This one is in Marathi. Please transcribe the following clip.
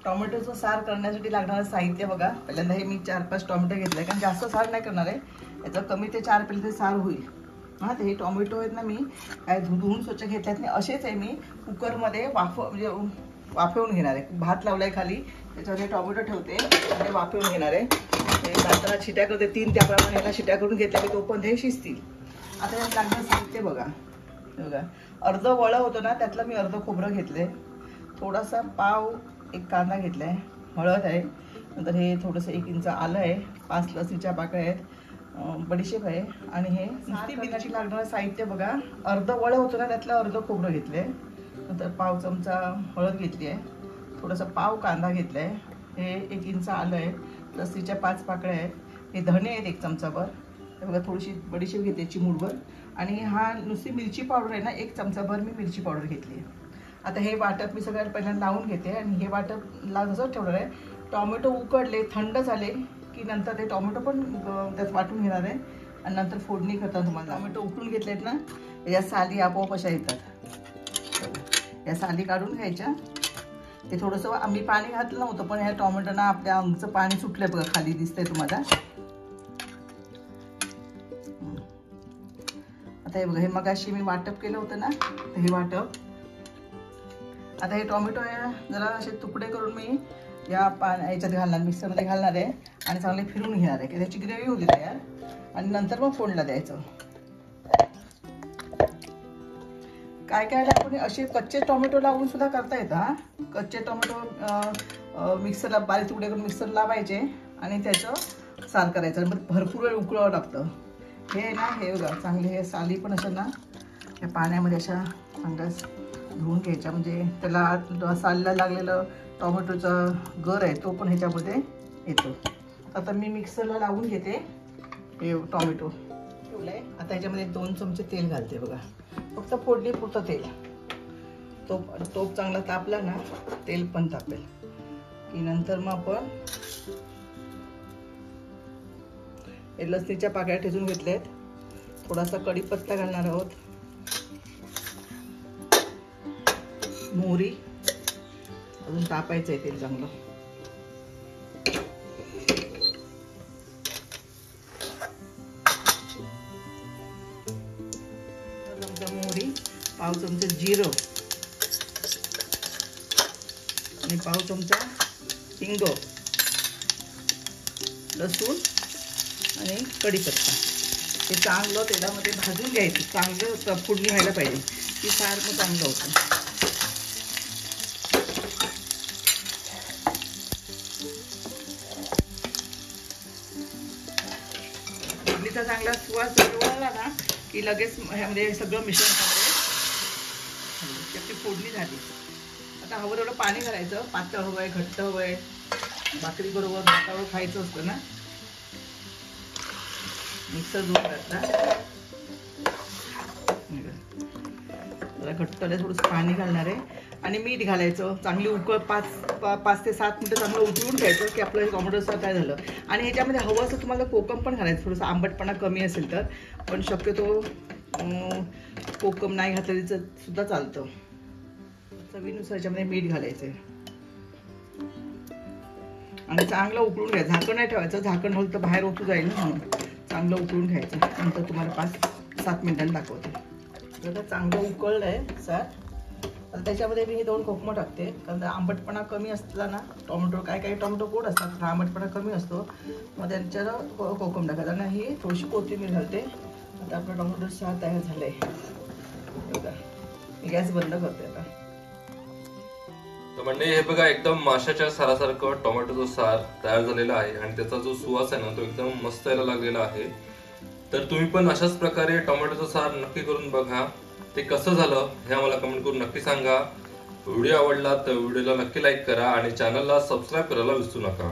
टोमॅटोचं सार करण्यासाठी लागणारं साहित्य बघा. पहिल्यांदा हे मी 4-5 टोमॅटो घेतले, कारण जास्त सार नाही करणार आहे, याचं कमी ते 4 पिल्ले सार होईल. हां, ते हे टोमॅटो आहेत ना, मी काय धुवून स्वच्छ घेतल्यात नाही, असेच आहे. मी कुकरमध्ये म्हणजे वाफवून घेणार आहे. भात लावलाय खाली, त्याच्यावर हे टोमॅटो ठेवते आणि वाफवून घेणार आहे. हे भाताला शिट्या करते 3, त्याप्रमाणे ह्याला शिट्या करून घेतल्या की तोपर्यंत हे शिजतील. आता हे लागणार साहित्य बघा. अर्ध वळं होतं ना, त्यातलं मी अर्ध खोबरं घेतलंय, थोडासा पाव 1 कांदा घेतलाय, हळद आहे, नंतर हे थोडंसं 1 इंच आलं आहे, 5 लसणीच्या पाकळ्या आहेत, बडीशेप आहे आणि हे नुसती मिरची लागणारं साहित्य बघा. अर्ध वळं होतं ना, त्यातलं अर्ध खोबरं घेतलंय, नंतर पाव चमचा हळद घेतली आहे, थोडासा पाव कांदा घेतला आहे, हे 1 इंच आलं आहे, लसणीच्या 5 पाकळ्या आहेत, हे धणे आहेत 1 चमचाभर, हे बघा, थोडीशी बडीशेप घेते चिमूटभर, आणि हा नुसती मिरची पावडर आहे ना, 1 चमचाभर मी मिरची पावडर घेतली आहे. आता हे वाटप मी सगळ्यात पहिल्यांदा लावून घेते आणि हे वाटपला जसं ठेवणार आहे. टोमॅटो उकडले, थंड झाले की नंतर ते टोमॅटो पण त्यात वाटून घेणार आहे आणि नंतर फोडणी करताना तुम्हाला टोमॅटो उकडून घेतलेत ना, या साली आपोआप अशा येतात. या साली काढून घ्यायच्या. ते थोडंसं आम्ही पाणी घातलं नव्हतं, पण ह्या टोमॅटोना आपल्या अंगचं पाणी सुटलंय बघा, खाली दिसतंय तुम्हाला. आता हे बघा, हे मगाशी मी वाटप केलं होतं ना, तर हे वाटप. आता हे टोमॅटो जरा असे तुकडे करून मी या याच्यात घालणार, मिक्सरमध्ये घालणार आहे आणि चांगले फिरून घेणार आहे की त्याची ग्रेव्ही होती तयार, आणि नंतर मग फोडला द्यायचं. काय काय आपण असे कच्चे टोमॅटो लावून सुद्धा करता येतं. हा, कच्चे टोमॅटो मिक्सरला बारीक तुकडे करून मिक्सर लावायचे आणि त्याचं सार करायचं, आणि भरपूर वेळ उकळावं लागतं. हे ना, हे बघा, चांगले हे साली पण अशा ना या पाण्यामध्ये अशा चांगल्या धुवून घ्यायच्या, म्हणजे त्याला सालीला लागलेलं टोमॅटोचा गर आहे तो पण ह्याच्यामध्ये येतो. आता मी मिक्सरला लावून घेते. हे टोमॅटो ठेवलाय. आता ह्याच्यामध्ये 2 चमचे तेल घालते बघा, फक्त फोडणी पुरतं तेल. तोप चांगला तापला ना, तेल पण तापेल की नंतर मग आपण हे लसणीच्या पाकळ्या ठेचून घेतल्यात, थोडासा कढीपत्ता घालणार आहोत, मोहरी, अजून तापायचं आहे तेल चांगलं. चमचा मोहरी, पाव चमचा जिरं आणि पाव चमचा हिंग, लसूण आणि कढीपत्ता. हे चांगलं तेलामध्ये भाजून घ्यायचं, चांगलं फोडणी व्हायला पाहिजे, की सार मग चांगलं होतं. फोडणीचा चांगला सुवास वळला ना की लगेच ह्यामध्ये सगळं मिश्रण करायचं. फोडणी झाली. आता हवं तेवढं पाणी घालायचं. पातळ हवं आहे, घट्ट हवं आहे, भाकरी बरोबर भातावर खायचं असतं ना. मिक्सर धुवून घातला, जरा घट्ट थोडंसं पाणी घालणार आहे आणि मीठ घालायचं. चांगली उकळ 5 ते 7 मिनिटं चांगलं उकळून घ्यायचं की आपलं हे टोमॅटो सार काय झालं. आणि ह्याच्यामध्ये हवं असं तुम्हाला कोकम पण घालायचं, थोडंसं आंबटपणा कमी असेल तर, पण शक्यतो कोकम नाही घातलं तरी सुद्धा चालतं. चवीनुसार ह्याच्यामध्ये मीठ घालायचं आणि चांगलं उकळून घ्यायचं. झाकण नाही ठेवायचं, झाकण ठेवलं तर बाहेर ओतू जाईल ना, म्हणून चांगलं उकळून घ्यायचं. नंतर तुम्हाला 5-7 मिनिटांनी दाखवते. आता चांगलं उकळलं आहे सार. आता त्याच्यामध्ये मी हे 2 कोकमं टाकते, कारण आंबटपणा कमी असला ना टोमॅटो, काय टोमॅटो गोड असतात, आंबटपणा कमी असतो, मग त्यांच्याला कोकम टाकायचं. आणि ही थोडीशी कोथिंबीर घालते. आता आपलं टोमॅटो सार तयार झालं आहे बघा. मी गॅस बंद करते आता. तर म्हणजे हे बघा, एकदम माशाच्या सारासारखं टोमॅटोचं सार तयार झालेला आहे आणि त्याचा जो सुवास आहे ना, तो एकदम मस्त यायला लागलेला आहे. तर तुम्ही पण अशाच प्रकारे टोमॅटोचं सार नक्की करून बघा. ते कसं झालं हे आम्हाला कमेंट करून नक्की सांगा. व्हिडिओ आवडला तर व्हिडिओला नक्की लाईक करा आणि चॅनलला सबस्क्राईब करायला विसरू नका.